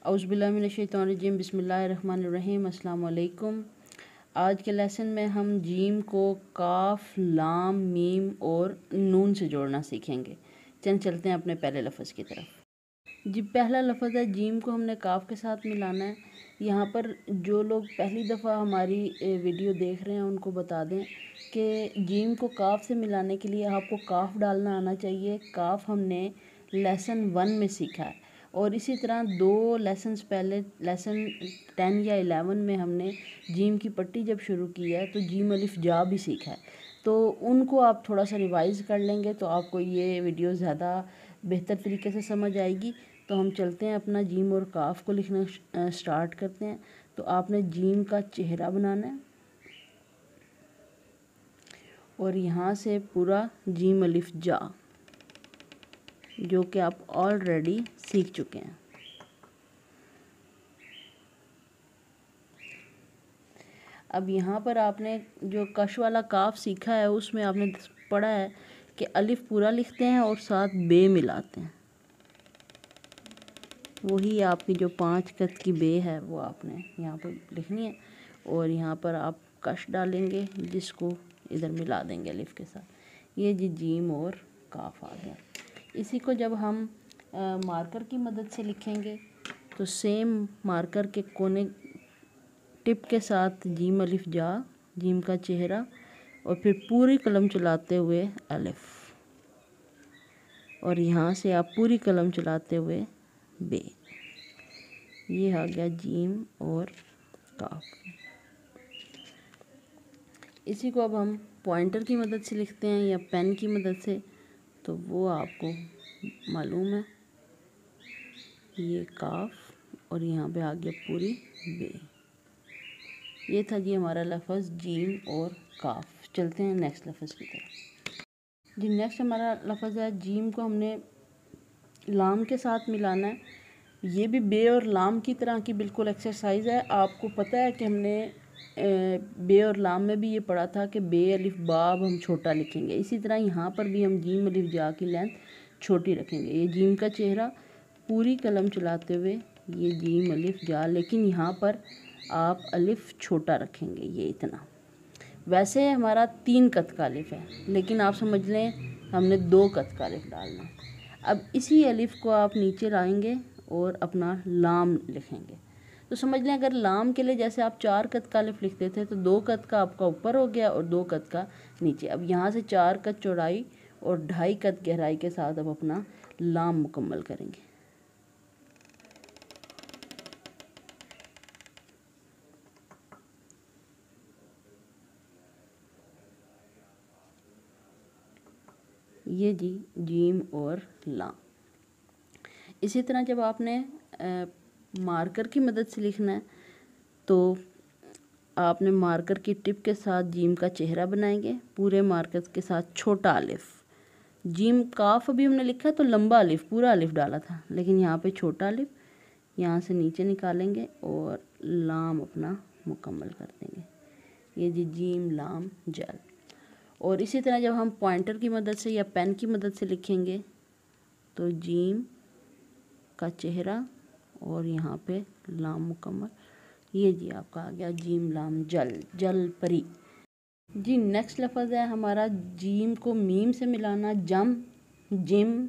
औज़ुबिल्लाहिमिनश्शैतानिर्रजीम बिस्मिल्लाहिर्रहमानिर्रहीम अस्सलाम वालेकुम। आज के लेसन में हम जीम को काफ, लाम, मीम और नून से जोड़ना सीखेंगे। चलते हैं अपने पहले लफ्ज़ की तरफ। जी, पहला लफ्ज़ है जीम को हमने काफ के साथ मिलाना है। यहाँ पर जो लोग पहली दफ़ा हमारी वीडियो देख रहे हैं उनको बता दें कि जीम को काफ से मिलाने के लिए आपको काफ डालना आना चाहिए। काफ हमने लेसन 1 में सीखा है और इसी तरह 2 लेसन्स पहले लेसन 10 या 11 में हमने जीम की पट्टी जब शुरू की है तो जीम अलिफ जा भी सीखा है। तो उनको आप थोड़ा सा रिवाइज़ कर लेंगे तो आपको ये वीडियो ज़्यादा बेहतर तरीके से समझ आएगी। तो हम चलते हैं अपना जीम और काफ को लिखना स्टार्ट करते हैं। तो आपने जीम का चेहरा बनाना है और यहाँ से पूरा जीम अलिफ जा, जो कि आप ऑलरेडी सीख चुके हैं। अब यहाँ पर आपने जो कश वाला काफ सीखा है उसमें आपने पढ़ा है कि अलिफ पूरा लिखते हैं और साथ बे मिलाते हैं। वही आपकी जो 5 कत की बे है वो आपने यहाँ पर लिखनी है और यहाँ पर आप कश डालेंगे जिसको इधर मिला देंगे अलिफ के साथ। ये जी जीम और काफ आ गया। इसी को जब हम मार्कर की मदद से लिखेंगे तो सेम मार्कर के कोने टिप के साथ जीम अलिफ जा, जीम का चेहरा और फिर पूरी कलम चलाते हुए अलिफ और यहाँ से आप पूरी कलम चलाते हुए बे। ये आ गया जीम और काफ। इसी को अब हम पॉइंटर की मदद से लिखते हैं या पेन की मदद से, तो वो आपको मालूम है। ये काफ और यहाँ पे आ गया पूरी बे। ये था जी हमारा लफ्ज़ जीम और काफ। चलते हैं नेक्स्ट लफ्ज़ की तरफ। जी, नेक्स्ट हमारा लफ्ज़ है जीम को हमने लाम के साथ मिलाना है। ये भी बे और लाम की तरह की बिल्कुल एक्सरसाइज है। आपको पता है कि हमने बे और लाम में भी ये पढ़ा था कि बे अलिफ बाब हम छोटा लिखेंगे। इसी तरह यहाँ पर भी हम जीम अलिफ जा की लेंथ छोटी रखेंगे। ये जीम का चेहरा पूरी कलम चलाते हुए ये जीम अलिफ जा, लेकिन यहाँ पर आप अलिफ छोटा रखेंगे, ये इतना। वैसे हमारा 3 कत का अलिफ है, लेकिन आप समझ लें हमने 2 कत का अलिफ डालना है। अब इसी अलिफ को आप नीचे लाएंगे और अपना लाम लिखेंगे। तो समझ लें अगर लाम के लिए जैसे आप 4 कत का अलिफ लिखते थे तो 2 कत का आपका ऊपर हो गया और 2 कत का नीचे। अब यहाँ से 4 कत चौड़ाई और 2.5 कत गहराई के साथ अब अपना लाम मुकम्मल करेंगे। ये जी जीम और लाम। इसी तरह जब आपने मार्कर की मदद से लिखना है तो आपने मार्कर की टिप के साथ जीम का चेहरा बनाएंगे, पूरे मार्कर के साथ छोटा अलिफ। जीम काफ अभी हमने लिखा है तो लंबा अलिफ, पूरा अलिफ डाला था, लेकिन यहाँ पे छोटा अलिफ यहाँ से नीचे निकालेंगे और लाम अपना मुकम्मल कर देंगे। ये जी जीम लाम जल। और इसी तरह जब हम पॉइंटर की मदद से या पेन की मदद से लिखेंगे तो जीम का चेहरा और यहाँ पे लाम मुकम्मल। ये जी आपका आ गया जीम लाम जल, जल परी। जी, नेक्स्ट लफ्ज़ है हमारा जीम को मीम से मिलाना, जम, जिम।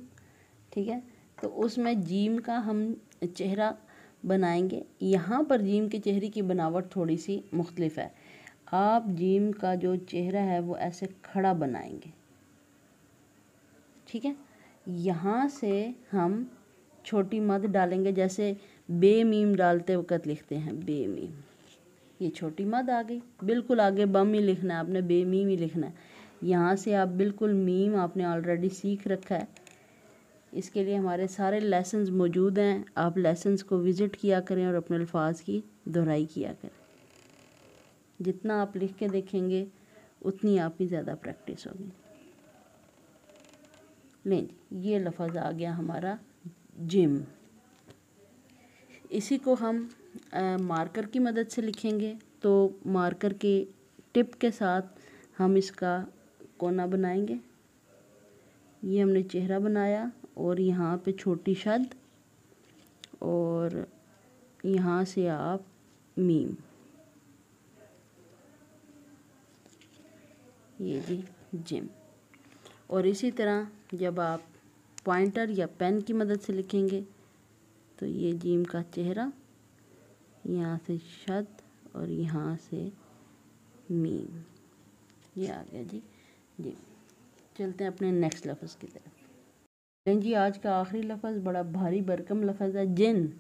ठीक है, तो उसमें जीम का हम चेहरा बनाएंगे। यहाँ पर जीम के चेहरे की बनावट थोड़ी सी मुख्तलिफ है। आप जीम का जो चेहरा है वो ऐसे खड़ा बनाएंगे। ठीक है, यहाँ से हम छोटी मद डालेंगे, जैसे बे मीम डालते वक्त लिखते हैं बे मीम। ये छोटी मद आ गई, बिल्कुल आगे बम ही लिखना है आपने, बे मीम ही लिखना है। यहाँ से आप बिल्कुल मीम आपने ऑलरेडी सीख रखा है। इसके लिए हमारे सारे लेसन्स मौजूद हैं। आप लेसन्स को विज़िट किया करें और अपने अल्फाज की दोहराई किया करें। जितना आप लिख के देखेंगे उतनी आपकी ज़्यादा प्रैक्टिस होगी। लें, ये लफ्ज़ आ गया हमारा जिम। इसी को हम मार्कर की मदद से लिखेंगे। तो मार्कर के टिप के साथ हम इसका कोना बनाएंगे। ये हमने चेहरा बनाया और यहाँ पे छोटी शद और यहाँ से आप मीम, ये जी जिम। और इसी तरह जब आप पॉइंटर या पेन की मदद से लिखेंगे तो ये जीम का चेहरा, यहाँ से शद और यहाँ से मीम, ये आ गया जी जिम। चलते हैं अपने नेक्स्ट लफ्ज़ की तरफ। लें जी आज का आखिरी लफ्ज़ बड़ा भारी भरकम लफ्ज़ है जिन।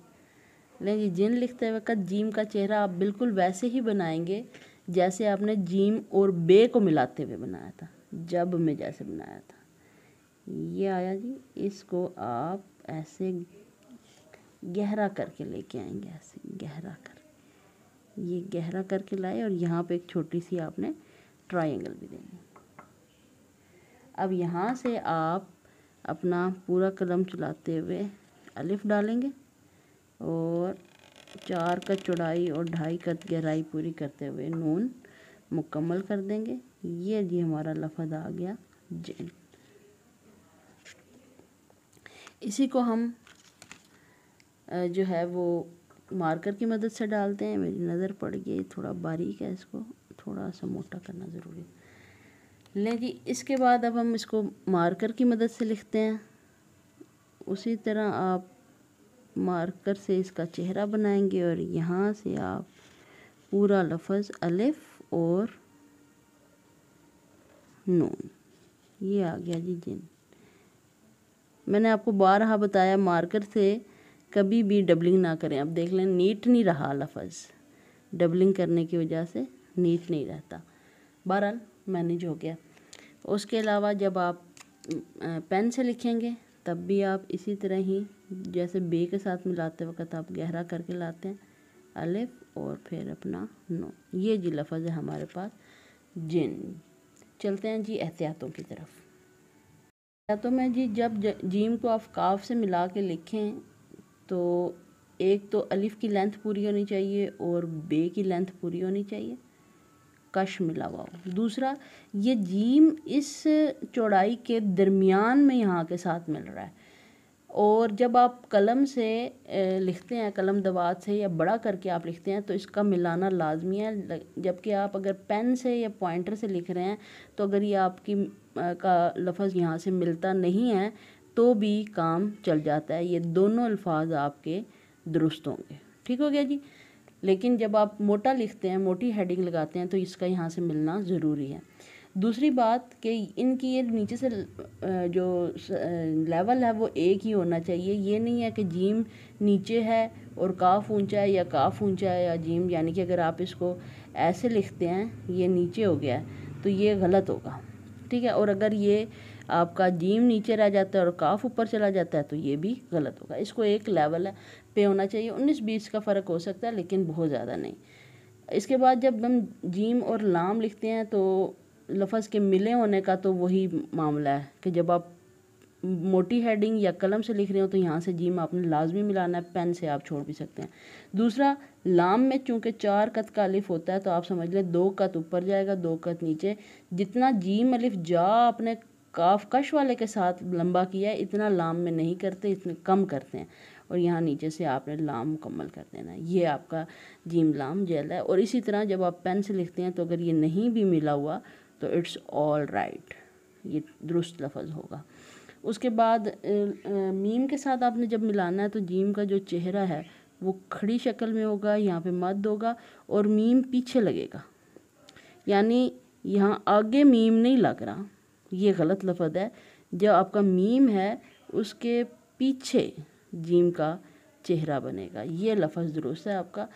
लें जी जिन लिखते वक्त जीम का चेहरा आप बिल्कुल वैसे ही बनाएंगे जैसे आपने जीम और बे को मिलाते हुए बनाया था, जब में जैसे बनाया था। ये आया जी, इसको आप ऐसे गहरा करके लेके आएंगे, ऐसे गहरा कर, ये गहरा करके लाए और यहाँ पे एक छोटी सी आपने ट्रायंगल भी देनी। अब यहाँ से आप अपना पूरा कलम चलाते हुए अलिफ डालेंगे और 4 का चौड़ाई और 2.5 का गहराई पूरी करते हुए नून मुकम्मल कर देंगे। ये जी हमारा लफ्ज़ आ गया जिन। इसी को हम जो है वो मार्कर की मदद से डालते हैं। मेरी नज़र पड़ गई, थोड़ा बारीक है, इसको थोड़ा सा मोटा करना ज़रूरी है। लें जी इसके बाद अब हम इसको मार्कर की मदद से लिखते हैं। उसी तरह आप मार्कर से इसका चेहरा बनाएंगे और यहाँ से आप पूरा लफ्ज़ अलिफ और नून, ये आ गया जी जिन। मैंने आपको बारहा बताया मार्कर से कभी भी डबलिंग ना करें। अब देख लें नीट नहीं रहा लफ्ज़, डबलिंग करने की वजह से नीट नहीं रहता। बहरहाल मैनेज हो गया। उसके अलावा जब आप पेन से लिखेंगे तब भी आप इसी तरह ही जैसे बे के साथ मिलाते वक्त आप गहरा करके लाते हैं अलिफ और फिर अपना नो। ये जी लफ्ज़ है हमारे पास जिन। चलते हैं जी एहतियातों की तरफ। एहतियातों में जी जब जीम को आप काफ से मिला के लिखें तो एक तो अलिफ की लेंथ पूरी होनी चाहिए और बे की लेंथ पूरी होनी चाहिए, कश मिला हुआ हो। दूसरा, ये जीम इस चौड़ाई के दरमियान में यहाँ के साथ मिल रहा है। और जब आप कलम से लिखते हैं, कलम दवात से या बड़ा करके आप लिखते हैं तो इसका मिलाना लाजमी है। जबकि आप अगर पेन से या पॉइंटर से लिख रहे हैं तो अगर ये आपकी का लफ्ज़ यहाँ से मिलता नहीं है तो भी काम चल जाता है। ये दोनों अल्फाज आपके दुरुस्त होंगे। ठीक हो गया जी। लेकिन जब आप मोटा लिखते हैं, मोटी हेडिंग लगाते हैं तो इसका यहाँ से मिलना ज़रूरी है। दूसरी बात कि इनकी ये नीचे से जो लेवल है वो एक ही होना चाहिए। ये नहीं है कि जीम नीचे है और काफ ऊंचा है या काफ ऊंचा है या जीम, यानी कि अगर आप इसको ऐसे लिखते हैं ये नीचे हो गया है तो ये गलत होगा। ठीक है। और अगर ये आपका जीम नीचे रह जाता है और काफ ऊपर चला जाता है तो ये भी गलत होगा। इसको एक लेवल पे होना चाहिए। 19-20 का फ़र्क हो सकता है लेकिन बहुत ज़्यादा नहीं। इसके बाद जब हम जीम और लाम लिखते हैं तो लफ्ज़ के मिले होने का तो वही मामला है कि जब आप मोटी हेडिंग या कलम से लिख रहे हो तो यहाँ से जीम आपने लाजमी मिलाना है, पेन से आप छोड़ भी सकते हैं। दूसरा, लाम में चूँकि 4 कत का अलिफ होता है तो आप समझ लें 2 कत ऊपर जाएगा, 2 कत नीचे। जितना जीम अलिफ जा आपने काफ कश वाले के साथ लंबा किया है इतना लाम में नहीं करते, इतने कम करते हैं। और यहाँ नीचे से आपने लाम मुकम्मल कर देना है। ये आपका जीम लाम जेल है। और इसी तरह जब आप पेन से लिखते हैं तो अगर ये नहीं भी मिला हुआ तो इट्स ऑल राइट, ये दुरुस्त लफ्ज़ होगा। उसके बाद मीम के साथ आपने जब मिलाना है तो जीम का जो चेहरा है वो खड़ी शक्ल में होगा, यहाँ पे मद होगा और मीम पीछे लगेगा, यानी यहाँ आगे मीम नहीं लग रहा, ये गलत लफ्ज़ है। जो आपका मीम है उसके पीछे जीम का चेहरा बनेगा, ये लफ्ज़ दुरुस्त है आपका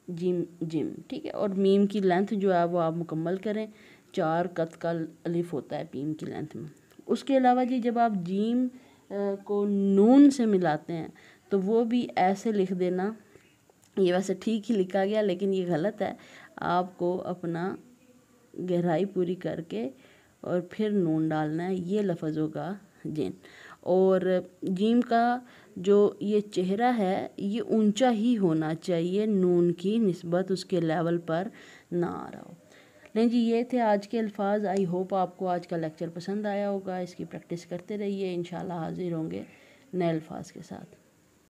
जिम जिम। ठीक है। और मीम की लेंथ जो है वो आप मुकम्मल करें, 4 कत का अलिफ होता है मीम की लेंथ में। उसके अलावा जी जब आप जीम को नून से मिलाते हैं तो वो भी ऐसे लिख देना। ये वैसे ठीक ही लिखा गया लेकिन ये गलत है। आपको अपना गहराई पूरी करके और फिर नून डालना है, ये लफ्ज़ होगा जिन। और जीम का जो ये चेहरा है ये ऊंचा ही होना चाहिए, नून की निस्बत उसके लेवल पर ना आ रहा हो। नहीं जी, ये थे आज के अल्फाज। आई होप आपको आज का लेक्चर पसंद आया होगा। इसकी प्रैक्टिस करते रहिए, इंशाल्लाह हाजिर होंगे नए अल्फाज के साथ।